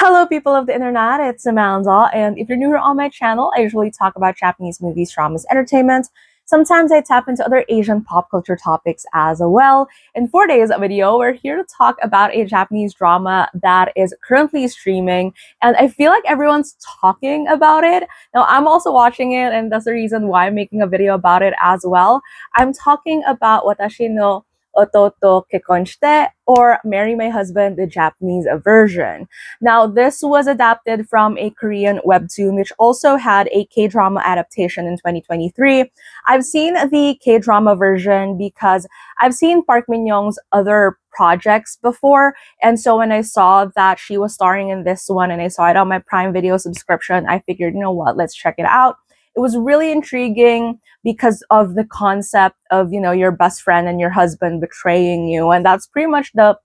Hello people of the internet, it's Amanda, and if you're new here on my channel, I usually talk about Japanese movies, dramas, entertainment. Sometimes I tap into other Asian pop culture topics as well. In today's video, we're here to talk about a Japanese drama that is currently streaming, and I feel like everyone's talking about it. Now, I'm also watching it, and that's the reason why I'm making a video about it as well. I'm talking about Watashi no Ototo Kekonshite, or Marry My Husband, the Japanese version. Now, this was adapted from a Korean webtoon, which also had a K-drama adaptation in 2023. I've seen the K-drama version because I've seen Park Min-young's other projects before, and so when I saw that she was starring in this one and I saw it on my Prime Video subscription, I figured, you know what, let's check it out. It was really intriguing because of the concept of, your best friend and your husband betraying you. And that's pretty much the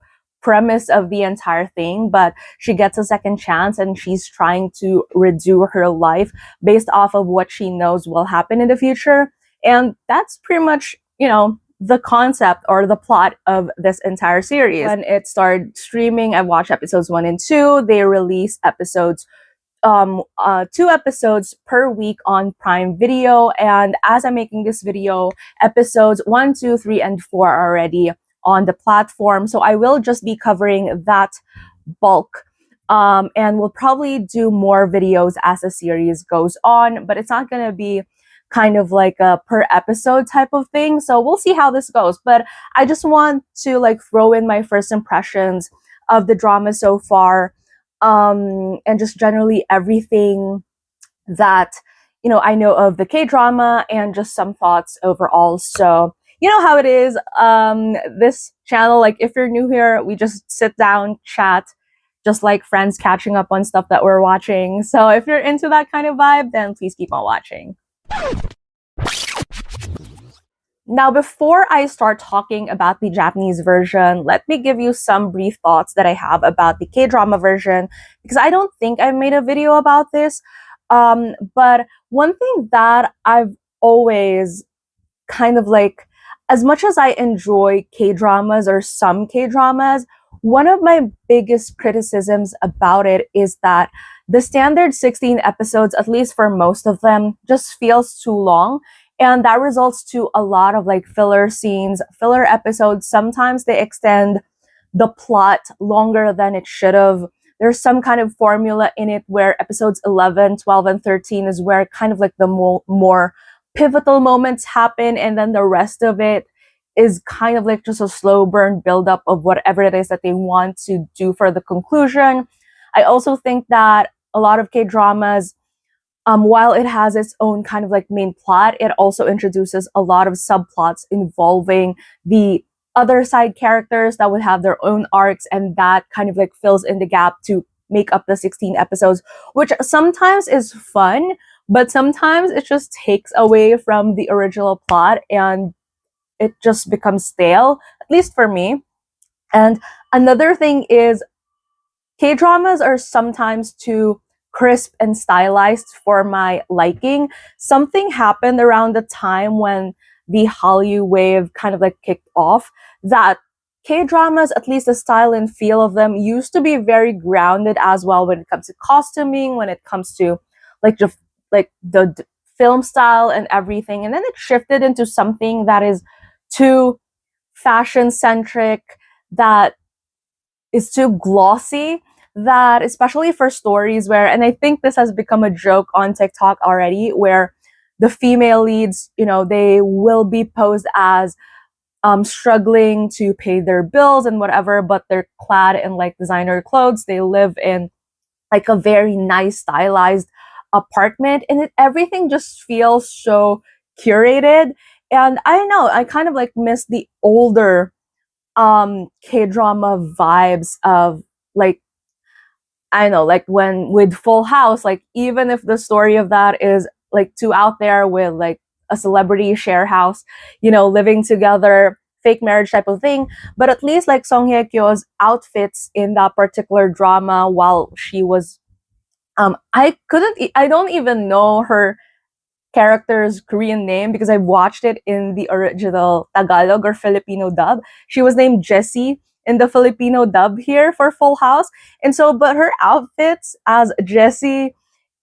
premise of the entire thing. But she gets a second chance and she's trying to redo her life based off of what she knows will happen in the future. And that's pretty much, the concept or the plot of this entire series. When it started streaming, I watched episodes 1 and 2. They released episodes 2 episodes per week on Prime Video, and as I'm making this video, episodes 1, 2, 3, and 4 are already on the platform, so I will just be covering that bulk, and we'll probably do more videos as the series goes on, but it's not gonna be kind of like a per episode type of thing, so we'll see how this goes. But I just want to throw in my first impressions of the drama so far, and just generally everything that I know of the K-drama, and just some thoughts overall. So you know how it is, this channel, if you're new here, we just sit down, chat, just like friends catching up on stuff that we're watching. So if you're into that kind of vibe, then please keep on watching. Now, before I start talking about the Japanese version, let me give you some brief thoughts that I have about the K-drama version, because I don't think I've made a video about this. But one thing that I've always kind of as much as I enjoy K-dramas or some K-dramas, one of my biggest criticisms about it is that the standard 16 episodes, at least for most of them, just feels too long. And that results to a lot of filler scenes, filler episodes. Sometimes they extend the plot longer than it should have. There's some kind of formula in it where episodes 11, 12, and 13 is where kind of the more pivotal moments happen. And then the rest of it is kind of just a slow burn buildup of whatever it is that they want to do for the conclusion. I also think that a lot of K-dramas, while it has its own kind of main plot, it also introduces a lot of subplots involving the other side characters that would have their own arcs, and that kind of fills in the gap to make up the 16 episodes, which sometimes is fun, but sometimes it just takes away from the original plot and it just becomes stale, at least for me. And another thing is, K-dramas are sometimes too crisp and stylized for my liking. Something happened around the time when the Hallyu wave kind of kicked off, that K-dramas, at least the style and feel of them, used to be very grounded as well when it comes to costuming, when it comes to the film style and everything. And then it shifted into something that is too fashion centric, that is too glossy, that especially for stories where, and I think this has become a joke on TikTok already, where the female leads, they will be posed as struggling to pay their bills and whatever, but they're clad in designer clothes. They live in a very nice stylized apartment, and everything just feels so curated. And I don't know, I kind of miss the older K-drama vibes of I know, when with Full House, even if the story of that is too out there with a celebrity share house, living together, fake marriage type of thing, but at least Song Hye Kyo's outfits in that particular drama, while she was, I don't even know her character's Korean name because I watched it in the original Tagalog or Filipino dub. She was named Jessie in the Filipino dub here for Full House. And so, but her outfits as Jessie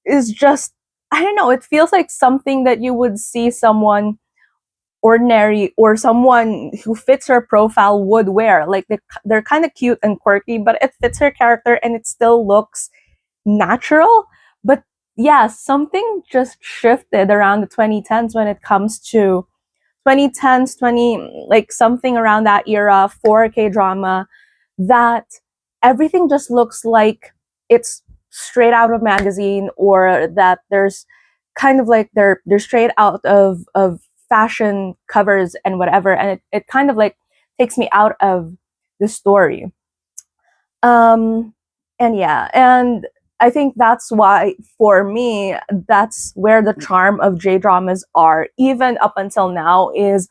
is just, I don't know, it feels like something that you would see someone ordinary or someone who fits her profile would wear. Like they're kind of cute and quirky, but it fits her character and it still looks natural. But yeah, something just shifted around the 2010s when it comes to 2010s, 20, like something around that era for K drama, that everything just looks like it's straight out of magazine, or that there's kind of like they're straight out of fashion covers and whatever, and it kind of like takes me out of the story. um and yeah, and I think that's why for me that's where the charm of J dramas are, even up until now, is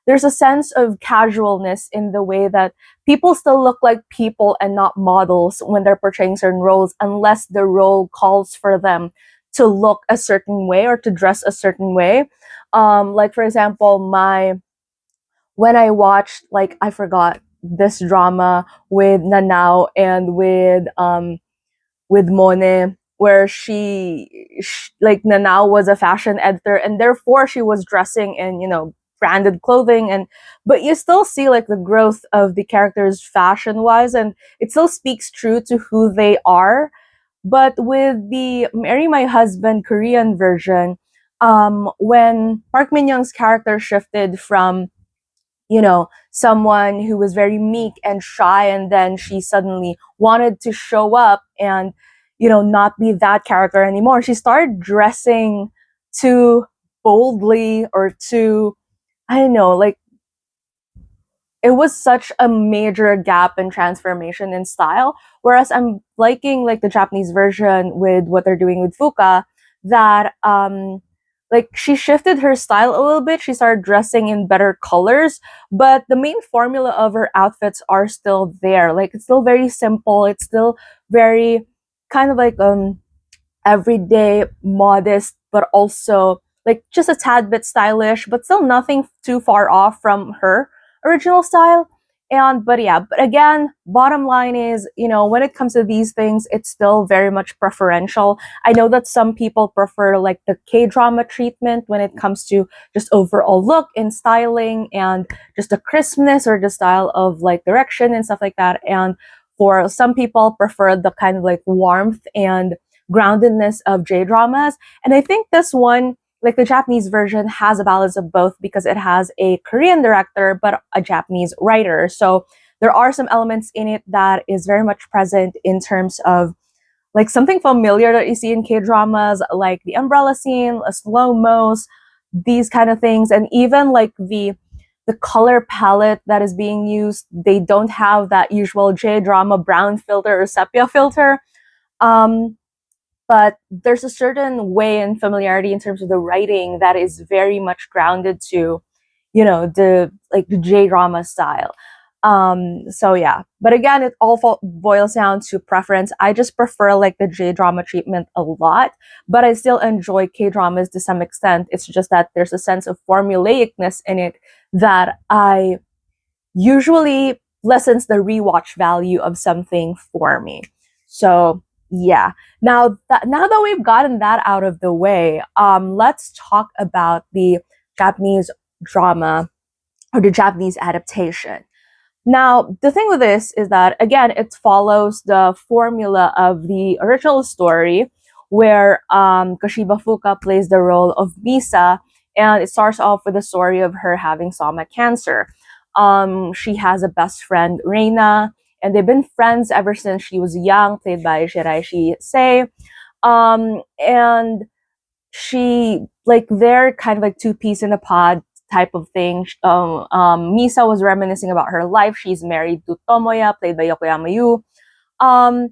there's a sense of casualness in the way that people still look like people and not models when they're portraying certain roles, unless the role calls for them to look a certain way or to dress a certain way. Like for example, my when I watched, like, I forgot this drama with Nanao and with Mone, where like Nanao was a fashion editor and therefore she was dressing in, branded clothing, and but you still see like the growth of the characters fashion wise, and it still speaks true to who they are. But with the Marry My Husband Korean version, when Park Min Young's character shifted from, someone who was very meek and shy, and then she suddenly wanted to show up and, not be that character anymore. She started dressing too boldly or too, I don't know, like it was such a major gap and transformation in style. Whereas I'm liking like the Japanese version with what they're doing with Fuka, that like she shifted her style a little bit. She started dressing in better colors, but the main formula of her outfits are still there. Like it's still very simple. It's still very kind of like everyday, modest, but also like just a tad bit stylish, but still nothing too far off from her original style. And but yeah, but again, bottom line is, when it comes to these things, it's still very much preferential. I know that some people prefer like the K drama treatment when it comes to just overall look and styling and just the crispness or the style of like direction and stuff like that. And for some people prefer the kind of like warmth and groundedness of J dramas. And I think this one, like the Japanese version, has a balance of both because it has a Korean director but a Japanese writer. So there are some elements in it that is very much present in terms of like something familiar that you see in K dramas, like the umbrella scene, slow mos, these kind of things, and even like the color palette that is being used. They don't have that usual J drama brown filter or sepia filter. Um, but there's a certain way and familiarity in terms of the writing that is very much grounded to, the like the J drama style. So yeah, but again, it all boils down to preference. I just prefer like the J drama treatment a lot, but I still enjoy K dramas to some extent. It's just that there's a sense of formulaicness in it that I usually lessens the rewatch value of something for me. So yeah. Now that we've gotten that out of the way, let's talk about the Japanese drama or the Japanese adaptation. Now, the thing with this is that, again, it follows the formula of the original story, where Koshiba Fuka plays the role of Misa, and it starts off with the story of her having stomach cancer. She has a best friend, Reina, and they've been friends ever since she was young, played by Shiraishi Sei. And she, like, they're kind of like two peas in a pod type of thing. Misa was reminiscing about her life. She's married to Tomoya, played by Yokoyama Yu. Um,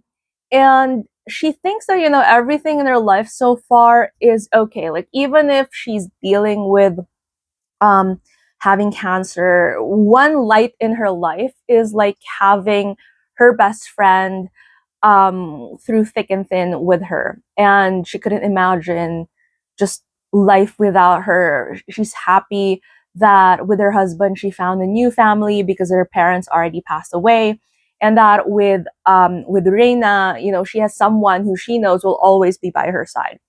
and she thinks that, everything in her life so far is okay. Like, even if she's dealing with um, having cancer, one light in her life is like having her best friend through thick and thin with her. And she couldn't imagine just life without her. She's happy that with her husband, she found a new family because her parents already passed away. and that with Reina, she has someone who she knows will always be by her side.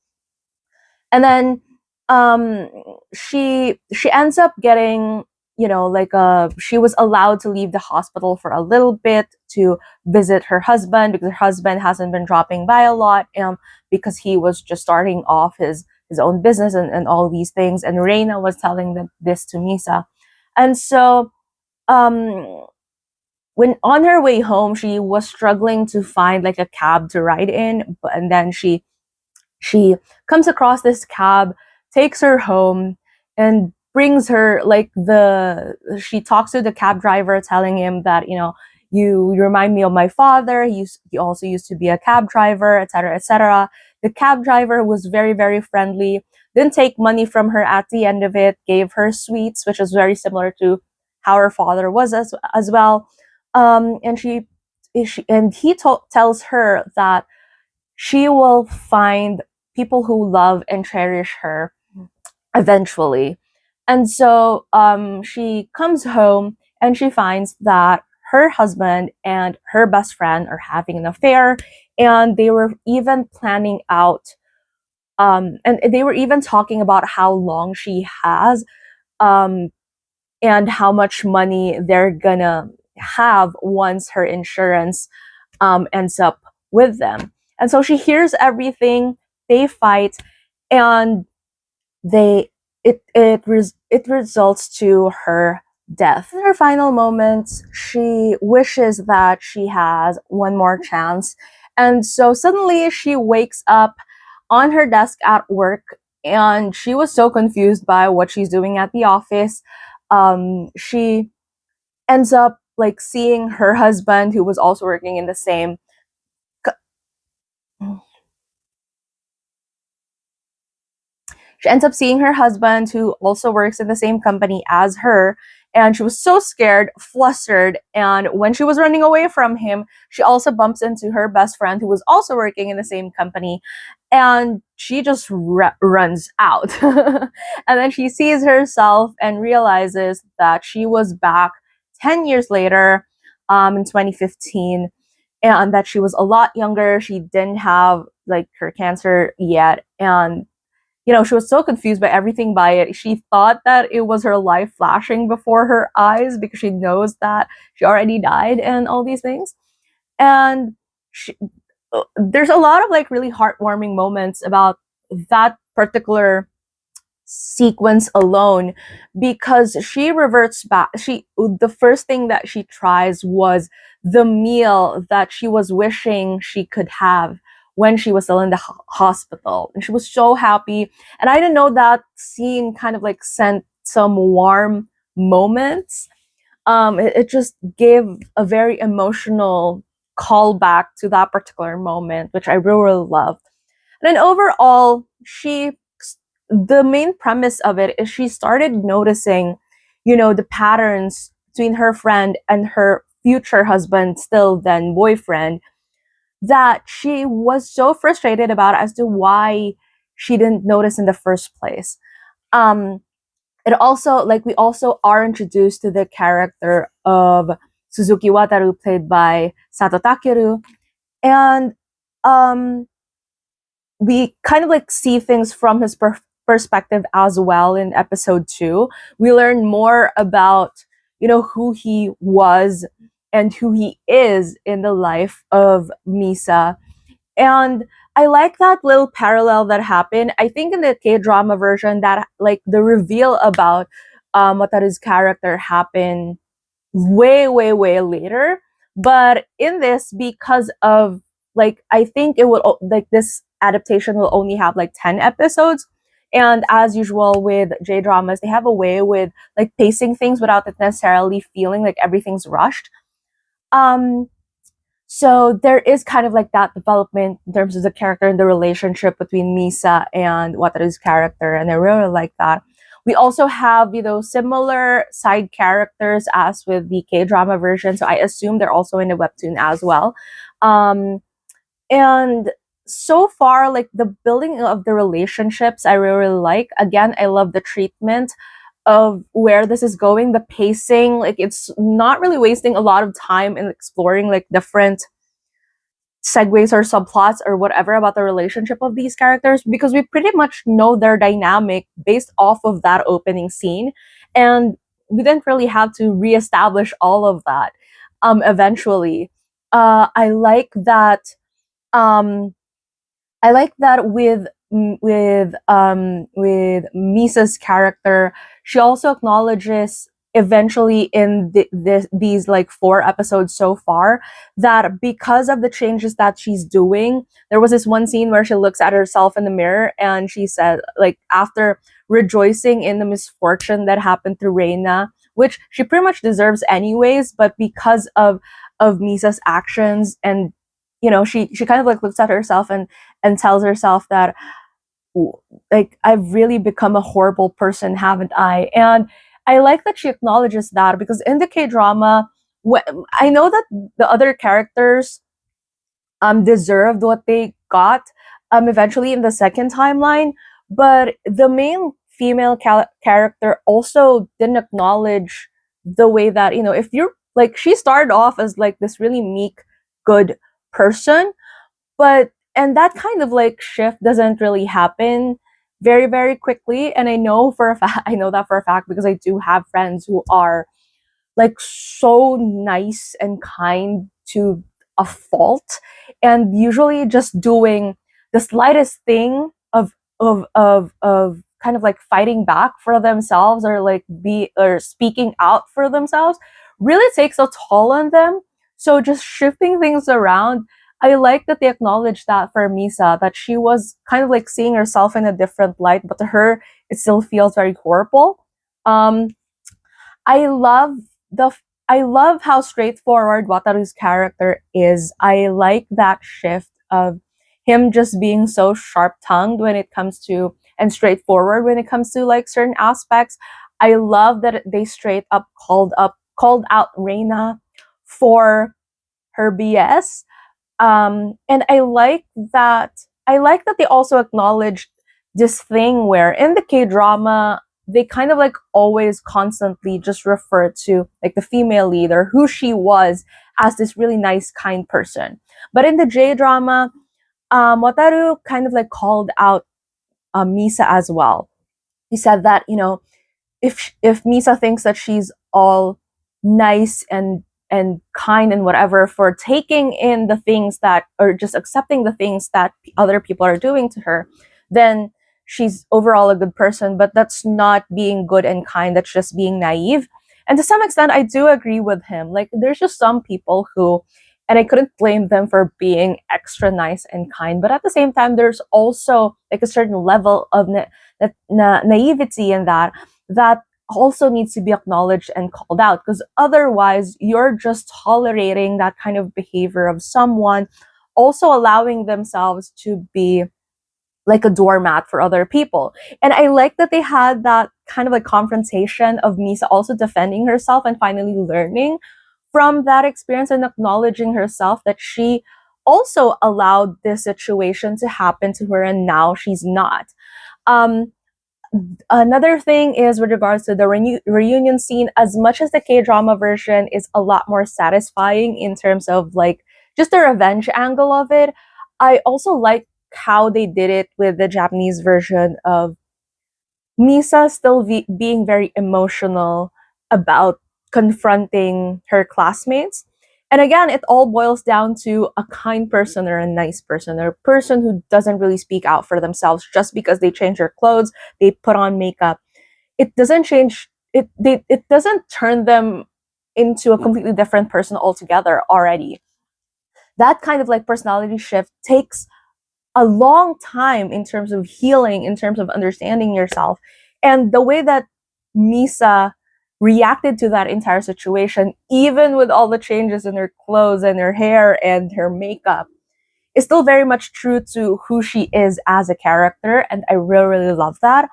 And then um she ends up getting, she was allowed to leave the hospital for a little bit to visit her husband, because her husband hasn't been dropping by a lot, because he was just starting off his own business and all these things. And Reina was telling this to Misa. And so um when on her way home, she was struggling to find like a cab to ride in, and then she comes across this cab, takes her home, and brings her like she talks to the cab driver, telling him that, you remind me of my father. He also used to be a cab driver, etc., etc. The cab driver was very, very friendly, didn't take money from her at the end of it, gave her sweets, which is very similar to how her father was as well. And he tells her that she will find people who love and cherish her eventually. And so she comes home and she finds that her husband and her best friend are having an affair, and they were even planning out, and they were even talking about how long she has, um, and how much money they're gonna have once her insurance ends up with them. And so she hears everything. They fight, and they it results to her death. In her final moments, she wishes that she has one more chance, and so suddenly she wakes up on her desk at work, and she was so confused by what she's doing at the office. She ends up like seeing her husband, who was also working in the same She ends up seeing her husband, who also works in the same company as her, and she was so scared, flustered, and when she was running away from him, she also bumps into her best friend, who was also working in the same company, and she just runs out. And then she sees herself and realizes that she was back 10 years later, in 2015, and that she was a lot younger. She didn't have like her cancer yet, and she was so confused by everything by it. She thought that it was her life flashing before her eyes, because she knows that she already died and all these things. And there's a lot of like really heartwarming moments about that particular sequence alone, because she reverts back. The first thing that she tries was the meal that she was wishing she could have when she was still in the hospital, and she was so happy. And I didn't know that scene kind of like sent some warm moments. It just gave a very emotional callback to that particular moment, which I really, really loved. And then overall, the main premise of it is she started noticing, the patterns between her friend and her future husband, still then boyfriend, that she was so frustrated about as to why she didn't notice in the first place. Um, it also, like, we also are introduced to the character of Suzuki Wataru, played by Satoh Takeru, and um, we kind of like see things from his perspective as well. In episode 2, we learn more about, who he was and who he is in the life of Misa. And I like that little parallel that happened. I think in the K-drama version, that like the reveal about Wataru's character happened way, way, way later. But in this, because of like, I think it will like this adaptation will only have like 10 episodes. And as usual with J dramas, they have a way with like pacing things without it necessarily feeling like everything's rushed. Um, so there is kind of like that development in terms of the character and the relationship between Misa and Wataru's character, and I really like that. We also have, similar side characters as with the K-drama version, so I assume they're also in the webtoon as well. Um, and so far, like the building of the relationships, I really, really like. Again, I love the treatment of where this is going, the pacing, like it's not really wasting a lot of time in exploring like different segues or subplots or whatever about the relationship of these characters, because we pretty much know their dynamic based off of that opening scene, and we didn't really have to reestablish all of that eventually. I like that um I like that with Misa's character, she also acknowledges eventually in these like 4 episodes so far, that because of the changes that she's doing, there was this one scene where she looks at herself in the mirror and she said, like, after rejoicing in the misfortune that happened to Reina, which she pretty much deserves anyways, but because of Misa's actions, and she kind of like looks at herself and tells herself that, like, I've really become a horrible person, haven't I? And I like that she acknowledges that, because in the K drama, I know that the other characters deserved what they got eventually in the second timeline, but the main female character also didn't acknowledge the way that, if you're like, she started off as like this really meek, good person, but and that kind of like shift doesn't really happen very, very quickly. And I know for a fact, I know that for a fact because I do have friends who are like so nice and kind to a fault, and usually just doing the slightest thing of kind of like fighting back for themselves, or like be or speaking out for themselves, really takes a toll on them. So just shifting things around, I like that they acknowledged that for Misa, that she was kind of like seeing herself in a different light, but to her it still feels very horrible. um I love the I love how straightforward Wataru's character is. I like that shift of him just being so sharp-tongued when it comes to, and straightforward when it comes to like certain aspects. I love that they straight up called out Reina for her BS. And I like that they also acknowledged this thing where in the K drama they kind of like always constantly just refer to like the female lead or who she was as this really nice, kind person. But in the J drama, Wataru kind of like called out Misa as well. He said that, if Misa thinks that she's all nice and kind and whatever for taking in the things that, or just accepting the things that other people are doing to her, then she's overall a good person. But that's not being good and kind, that's just being naive. And to some extent I do agree with him. Like, there's just some people who, and I couldn't blame them for being extra nice and kind, but at the same time there's also like a certain level of naivety in that also needs to be acknowledged and called out, because otherwise you're just tolerating that kind of behavior of someone also allowing themselves to be like a doormat for other people. And I like that they had that kind of like confrontation of Misa also defending herself and finally learning from that experience and acknowledging herself that she also allowed this situation to happen to her and now she's not. um Another thing is with regards to the reunion scene. As much as the K-drama version is a lot more satisfying in terms of like just the revenge angle of it, I also like how they did it with the Japanese version of Misa still being very emotional about confronting her classmates. And again, it all boils down to a kind person or a nice person or a person who doesn't really speak out for themselves just because they change their clothes, they put on makeup. It doesn't change it doesn't turn them into a completely different person altogether already. That kind of like personality shift takes a long time in terms of healing, in terms of understanding yourself. And the way that Misa reacted to that entire situation, even with all the changes in her clothes and her hair and her makeup, is still very much true to who she is as a character. And I really, really love that.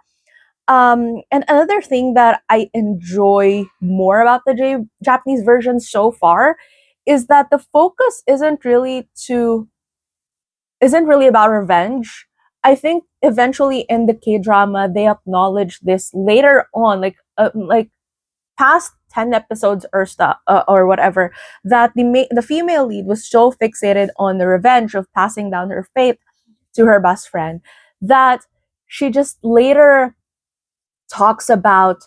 And another thing that I enjoy more about the Japanese version so far is that the focus isn't really about revenge. I think eventually in the K drama they acknowledge this later on, like past 10 episodes or stuff or whatever, that the female lead was so fixated on the revenge of passing down her fate to her best friend that she just later talks about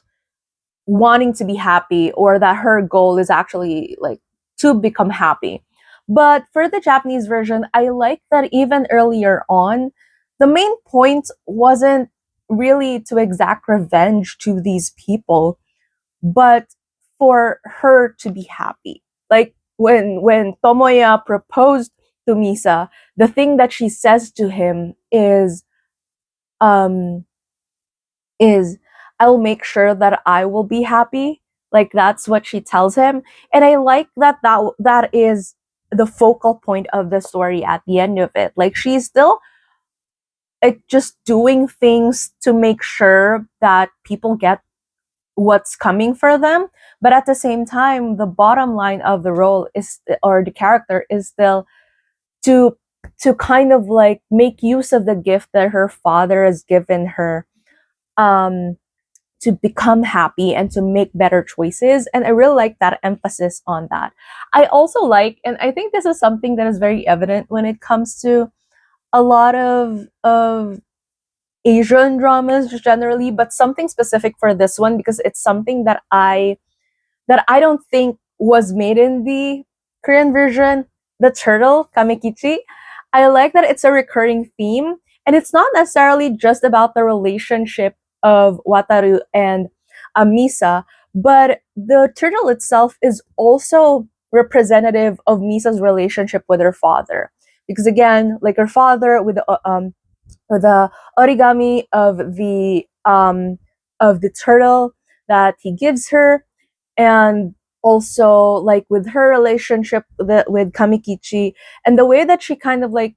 wanting to be happy, or that her goal is actually like to become happy. But for the Japanese version, I like that even earlier on, the main point wasn't really to exact revenge to these people, but for her to be happy. Like when Tomoya proposed to Misa, the thing that she says to him um is I'll make sure that I will be happy. Like that's what she tells him. And I like that is the focal point of the story at the end of it. Like she's still like just doing things to make sure that people get what's coming for them, but at the same time the bottom line of the role is, or the character is still to kind of like make use of the gift that her father has given her, um to become happy and to make better choices. And I really like that emphasis on that. I also like, and I think this is something that is very evident when it comes to a lot of Asian dramas just generally, but something specific for this one because it's something that I don't think was made in the Korean version, the turtle, Kamekichi. I like that it's a recurring theme, and it's not necessarily just about the relationship of Wataru and Misa, but the turtle itself is also representative of Misa's relationship with her father. Because again, like her father with the origami of the turtle that he gives her, and also like with her relationship with Kamikichi, and the way that she kind of like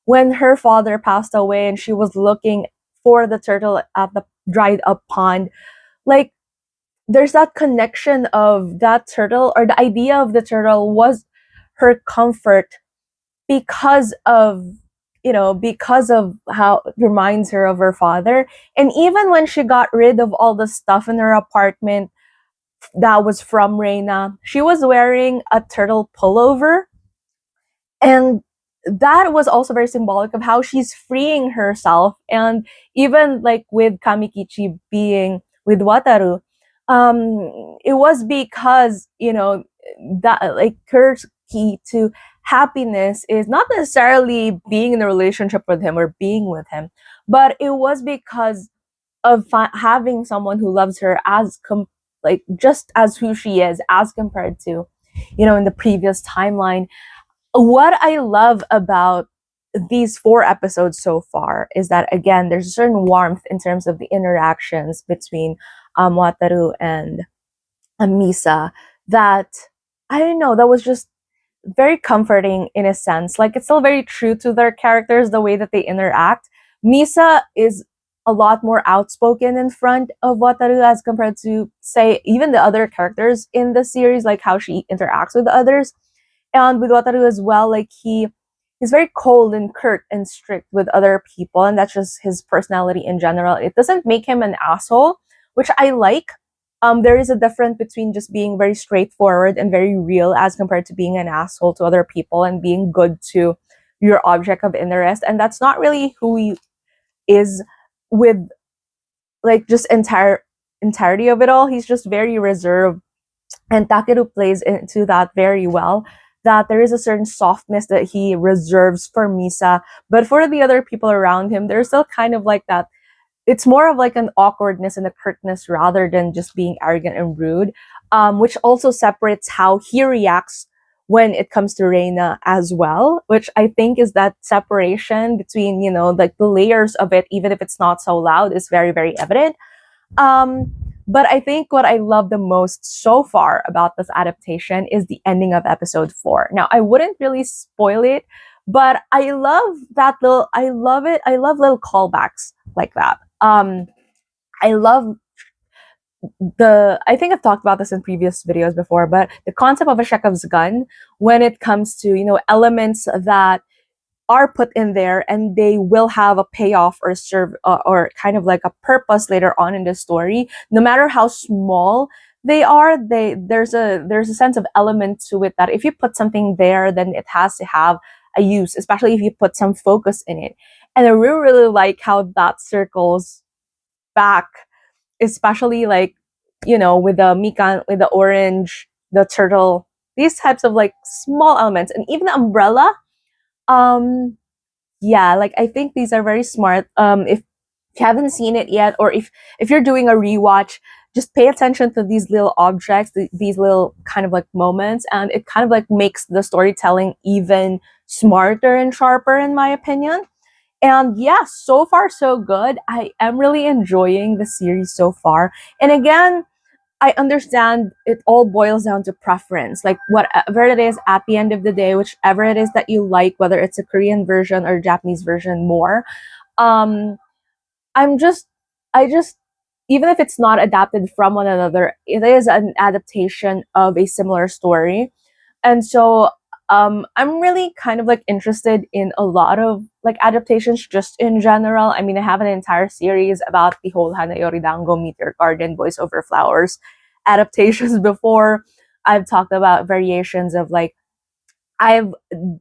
when her father passed away and she was looking for the turtle at the dried up pond, like there's that connection of that turtle, or the idea of the turtle was her comfort because of, because of how it reminds her of her father. And even when she got rid of all the stuff in her apartment that was from Reina, she was wearing a turtle pullover. And that was also very symbolic of how she's freeing herself. And even like with Kamikichi being with Wataru, it was because, that like her key to happiness is not necessarily being in a relationship with him or being with him, but it was because of having someone who loves her like just as who she is, as compared to, in the previous timeline. What I love about these 4 episodes so far is that again, there's a certain warmth in terms of the interactions between Wataru and Misa that, I don't know, that was just very comforting in a sense. Like it's still very true to their characters, the way that they interact. Misa is a lot more outspoken in front of Wataru as compared to, say, even the other characters in the series, like how she interacts with others. And with Wataru as well, like he's very cold and curt and strict with other people, and that's just his personality in general. It doesn't make him an asshole, which I like. There is a difference between just being very straightforward and very real as compared to being an asshole to other people and being good to your object of interest. And that's not really who he is with like just entirety of it all. He's just very reserved, and Takeru plays into that very well. That there is a certain softness that he reserves for Misa, but for the other people around him, there's still kind of like that. It's more of like an awkwardness and a curtness rather than just being arrogant and rude, which also separates how he reacts when it comes to Reina as well, which I think is that separation between, like the layers of it, even if it's not so loud, is very, very evident. Um, but I think what I love the most so far about this adaptation is the ending of episode 4. Now, I wouldn't really spoil it, but I love that little, I love it. I love little callbacks like that. I love I think I've talked about this in previous videos before, but the concept of a Chekhov's gun when it comes to, elements that are put in there, and they will have a payoff or serve or kind of like a purpose later on in the story. No matter how small they are, there's a sense of element to it that if you put something there, then it has to have a use, especially if you put some focus in it. And I really, really like how that circles back, especially like, with the mikan, with the orange, the turtle, these types of like small elements, and even the umbrella. Um, yeah, like I think these are very smart. If you haven't seen it yet, or if you're doing a rewatch, just pay attention to these little objects, these little kind of like moments, and it kind of like makes the storytelling even smarter and sharper, in my opinion. And yeah, so far so good. I am really enjoying the series so far. And again, I understand it all boils down to preference. Like whatever it is at the end of the day, whichever it is that you like, whether it's a Korean version or Japanese version more. Um, I'm just, I just, even if it's not adapted from one another, it is an adaptation of a similar story. And so I'm really kind of like interested in a lot of like adaptations just in general. I mean, I have an entire series about the whole Hana Yoridango Meteor Garden Boys Over Flowers adaptations before. I've talked about variations of like I've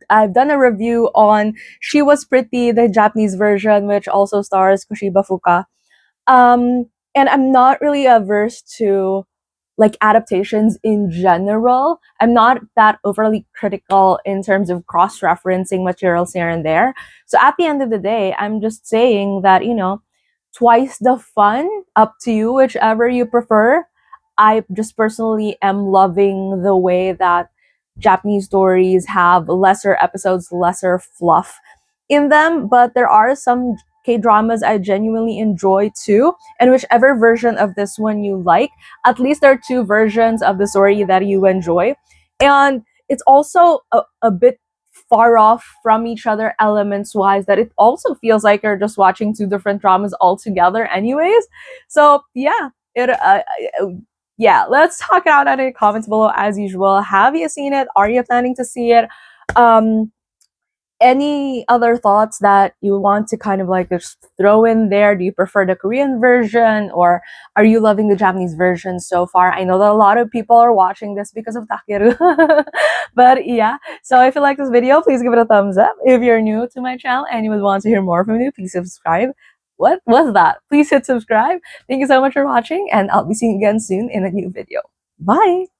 I've done a review on She Was Pretty, the Japanese version, which also stars Koshiba Fuka. And I'm not really averse to like adaptations in general. I'm not that overly critical in terms of cross-referencing materials here and there. So at the end of the day, I'm just saying that, twice the fun, up to you, whichever you prefer. I just personally am loving the way that Japanese stories have lesser episodes, lesser fluff in them, but there are some K dramas I genuinely enjoy too. And whichever version of this one you like, at least there are two versions of the story that you enjoy. And it's also a bit far off from each other elements wise, that it also feels like you're just watching two different dramas altogether anyways. So yeah, yeah, let's talk it out in the comments below as usual. Have you seen it? Are you planning to see it? Um, any other thoughts that you want to kind of like just throw in there? Do you prefer the Korean version, or are you loving the Japanese version so far? I know that a lot of people are watching this because of Takeru. But yeah, so if you like this video, please give it a thumbs up. If you're new to my channel and you would want to hear more from me, please subscribe. What was that? Please hit subscribe. Thank you so much for watching, and I'll be seeing you again soon in a new video. Bye!